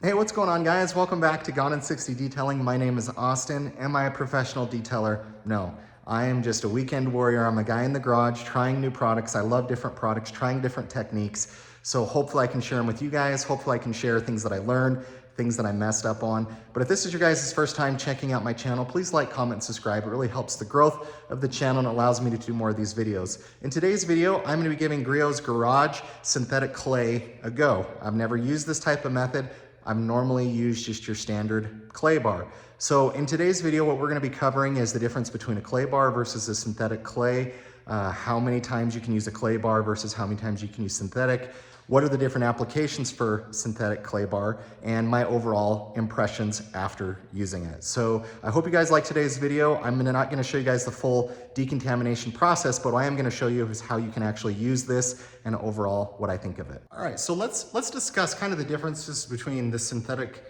Hey, what's going on, guys? Welcome back to Gone in 60 Detailing. My name is Austin. Am I a professional detailer? No. I am just a weekend warrior. I'm a guy in the garage trying new products. I love different products, trying different techniques. So hopefully I can share them with you guys. Hopefully I can share things that I learned, things that I messed up on. But if this is your guys' first time checking out my channel, please like, comment, and subscribe. It really helps the growth of the channel and allows me to do more of these videos. In today's video, I'm gonna be giving Griots Garage Synthetic Clay a go. I've never used this type of method. I've normally used just your standard clay bar. So in today's video, what we're gonna be covering is the difference between a clay bar versus a synthetic clay, how many times you can use a clay bar versus how many times you can use synthetic, what are the different applications for synthetic clay bar, and my overall impressions after using it. So I hope you guys like today's video. I'm not gonna show you guys the full decontamination process, but what I am gonna show you is how you can actually use this and overall what I think of it. All right, so let's discuss kind of the differences between the synthetic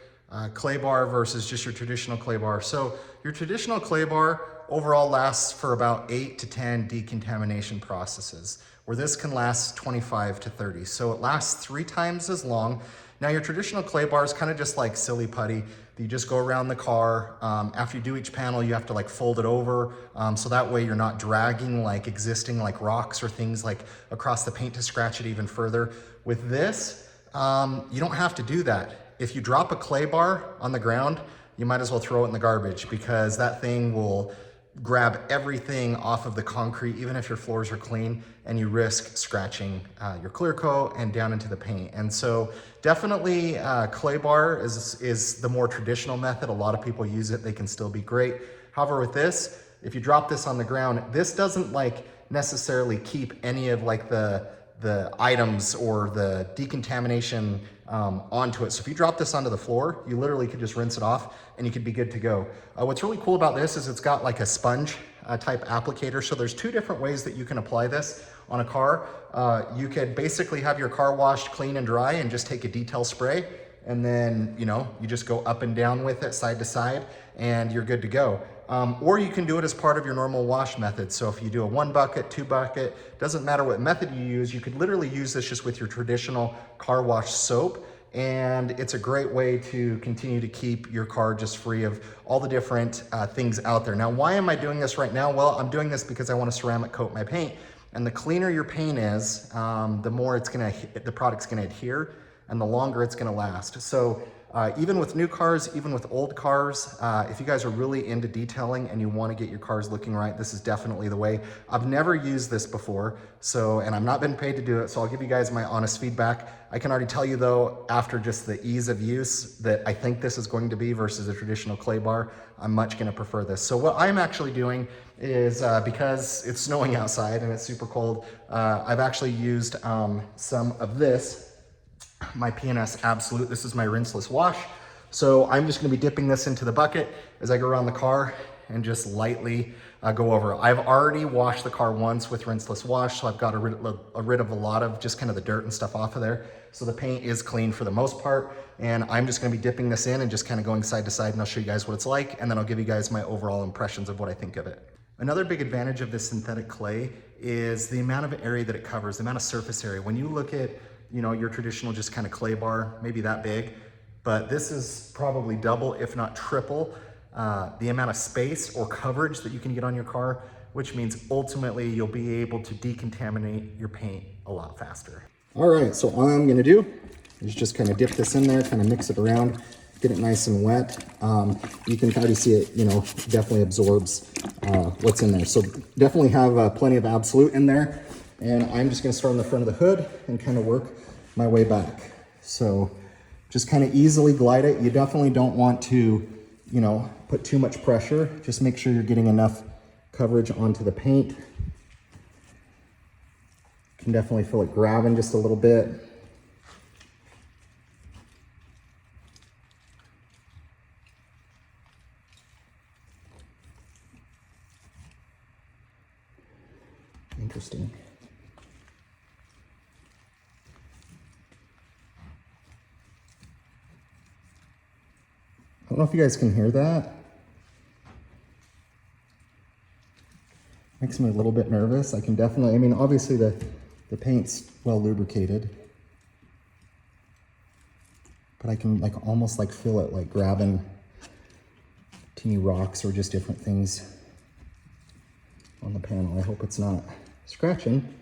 clay bar versus just your traditional clay bar. So your traditional clay bar overall lasts for about 8 to 10 decontamination processes, where this can last 25 to 30. So it lasts 3 times as long. Now your traditional clay bar is kind of just like silly putty. You just go around the car. After you do each panel, you have to like fold it over. So that way you're not dragging like existing like rocks or things like across the paint to scratch it even further. With this, you don't have to do that. If you drop a clay bar on the ground, you might as well throw it in the garbage because that thing will grab everything off of the concrete, even if your floors are clean, and you risk scratching your clear coat and down into the paint. And so definitely clay bar is the more traditional method. A lot of people use it, they can still be great. However, with this, if you drop this on the ground, this doesn't like necessarily keep any of like the items or the decontamination onto it. So if you drop this onto the floor, you literally could just rinse it off and you could be good to go. What's really cool about this is it's got like a sponge type applicator. So there's 2 different ways that you can apply this on a car. You could basically have your car washed clean and dry and just take a detail spray, and then you just go up and down with it side to side and you're good to go. Or you can do it as part of your normal wash method. So if you do a 1 bucket, 2 bucket, doesn't matter what method you use, you could literally use this just with your traditional car wash soap. And it's a great way to continue to keep your car just free of all the different things out there. Now, why am I doing this right now? Well, I'm doing this because I want to ceramic coat my paint. And the cleaner your paint is, the more the product's gonna adhere and the longer it's gonna last. So even with new cars, even with old cars, if you guys are really into detailing and you want to get your cars looking right, this is definitely the way. I've never used this before, and I've not been paid to do it, so I'll give you guys my honest feedback. I can already tell you though, after just the ease of use, that I think this is going to be versus a traditional clay bar. I'm much going to prefer this. So what I'm actually doing is, because it's snowing outside and it's super cold, I've actually used some of this, my P&S Absolute. This is my rinseless wash. So I'm just gonna be dipping this into the bucket as I go around the car and just lightly go over it. I've already washed the car once with rinseless wash, so I've got rid of a lot of just kind of the dirt and stuff off of there. So the paint is clean for the most part. And I'm just gonna be dipping this in and just kind of going side to side, and I'll show you guys what it's like, and then I'll give you guys my overall impressions of what I think of it. Another big advantage of this synthetic clay is the amount of area that it covers, the amount of surface area. When you look at your traditional just kind of clay bar, maybe that big, but this is probably double, if not triple, the amount of space or coverage that you can get on your car, which means ultimately you'll be able to decontaminate your paint a lot faster. All right, so all I'm gonna do is just kind of dip this in there, kind of mix it around, get it nice and wet. You can already see it, definitely absorbs what's in there. So definitely have plenty of Absolute in there. And I'm just gonna start on the front of the hood and kind of work my way back. So just kind of easily glide it. You definitely don't want to, put too much pressure. Just make sure you're getting enough coverage onto the paint. You can definitely feel it grabbing just a little bit. Interesting. I don't know if you guys can hear that. Makes me a little bit nervous. I can definitely, obviously the paint's well lubricated, but I can like almost like feel it like grabbing teeny rocks or just different things on the panel. I hope it's not scratching.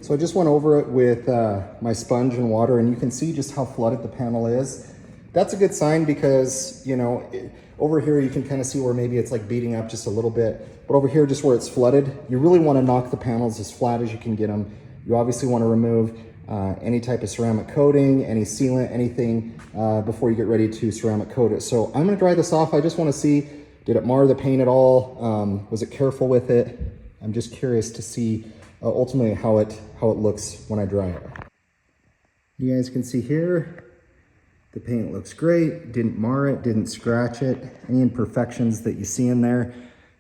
So I just went over it with my sponge and water, and you can see just how flooded the panel is. That's a good sign because, you know, over here you can kind of see where maybe it's like beating up just a little bit, but over here just where it's flooded, you really want to knock the panels as flat as you can get them. You obviously want to remove any type of ceramic coating, any sealant, anything before you get ready to ceramic coat it. So I'm going to dry this off. I just want to see, did it mar the paint at all? Was it careful with it? I'm just curious to see ultimately how it looks when I dry it. You guys can see here, the paint looks great, didn't mar it, didn't scratch it. Any imperfections that you see in there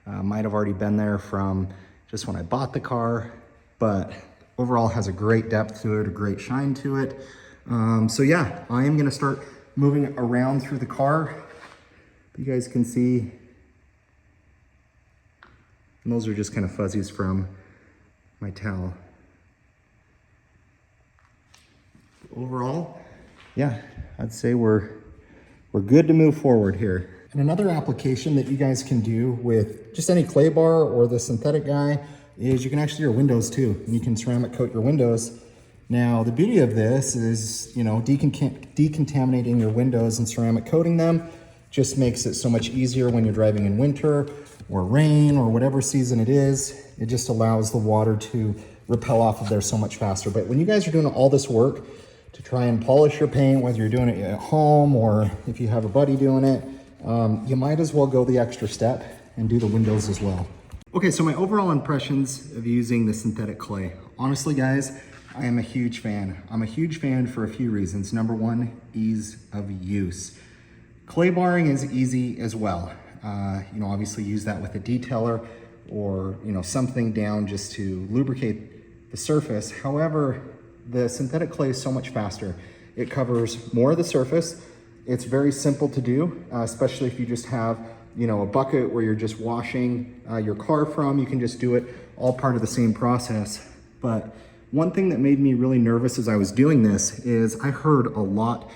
might have already been there from just when I bought the car, but overall has a great depth to it, a great shine to it. So yeah, I am gonna start moving around through the car. You guys can see, and those are just kind of fuzzies from my towel. Overall, yeah, I'd say we're good to move forward here. And another application that you guys can do with just any clay bar or the synthetic guy is you can actually do your windows too. And you can ceramic coat your windows. Now, the beauty of this is, you know, decontaminating your windows and ceramic coating them just makes it so much easier when you're driving in winter or rain or whatever season it is. It just allows the water to repel off of there so much faster. But when you guys are doing all this work to try and polish your paint, whether you're doing it at home or if you have a buddy doing it, you might as well go the extra step and do the windows as well. Okay, so my overall impressions of using the synthetic clay. Honestly, guys, I am a huge fan. I'm a huge fan for a few reasons. Number one, ease of use. Clay barring is easy as well. You know, obviously use that with a detailer or, you know, something down just to lubricate the surface. However, the synthetic clay is so much faster. It covers more of the surface. It's very simple to do, especially if you just have, you know, a bucket where you're just washing your car from. You can just do it all part of the same process. But one thing that made me really nervous as I was doing this is I heard a lot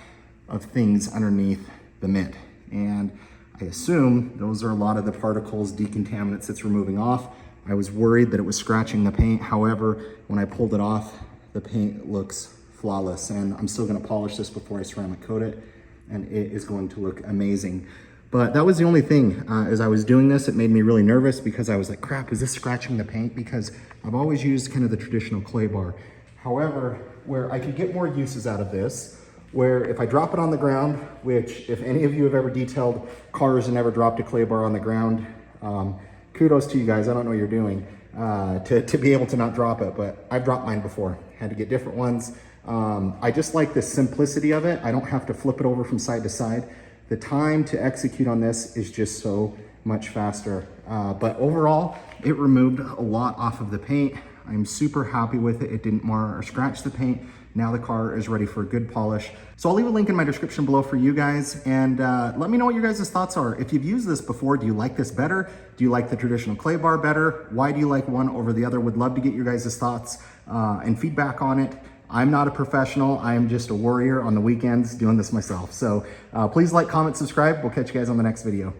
of things underneath the mint. And I assume those are a lot of the particles, decontaminants it's removing off. I was worried that it was scratching the paint. However, when I pulled it off, the paint looks flawless, and I'm still gonna polish this before I ceramic coat it, and it is going to look amazing. But that was the only thing. As I was doing this, it made me really nervous because I was like, crap, is this scratching the paint? Because I've always used kind of the traditional clay bar. However, where I could get more uses out of this, where if I drop it on the ground, which if any of you have ever detailed cars and ever dropped a clay bar on the ground, kudos to you guys. I don't know what you're doing to be able to not drop it, but I've dropped mine before. Had to get different ones. I just like the simplicity of it. I don't have to flip it over from side to side. The time to execute on this is just so much faster. But overall, it removed a lot off of the paint. I'm super happy with it. It didn't mar or scratch the paint. Now the car is ready for a good polish. So I'll leave a link in my description below for you guys, and let me know what your guys' thoughts are. If you've used this before, do you like this better? Do you like the traditional clay bar better? Why do you like one over the other? Would love to get your guys' thoughts and feedback on it. I'm not a professional. I am just a warrior on the weekends doing this myself. So please like, comment, subscribe. We'll catch you guys on the next video.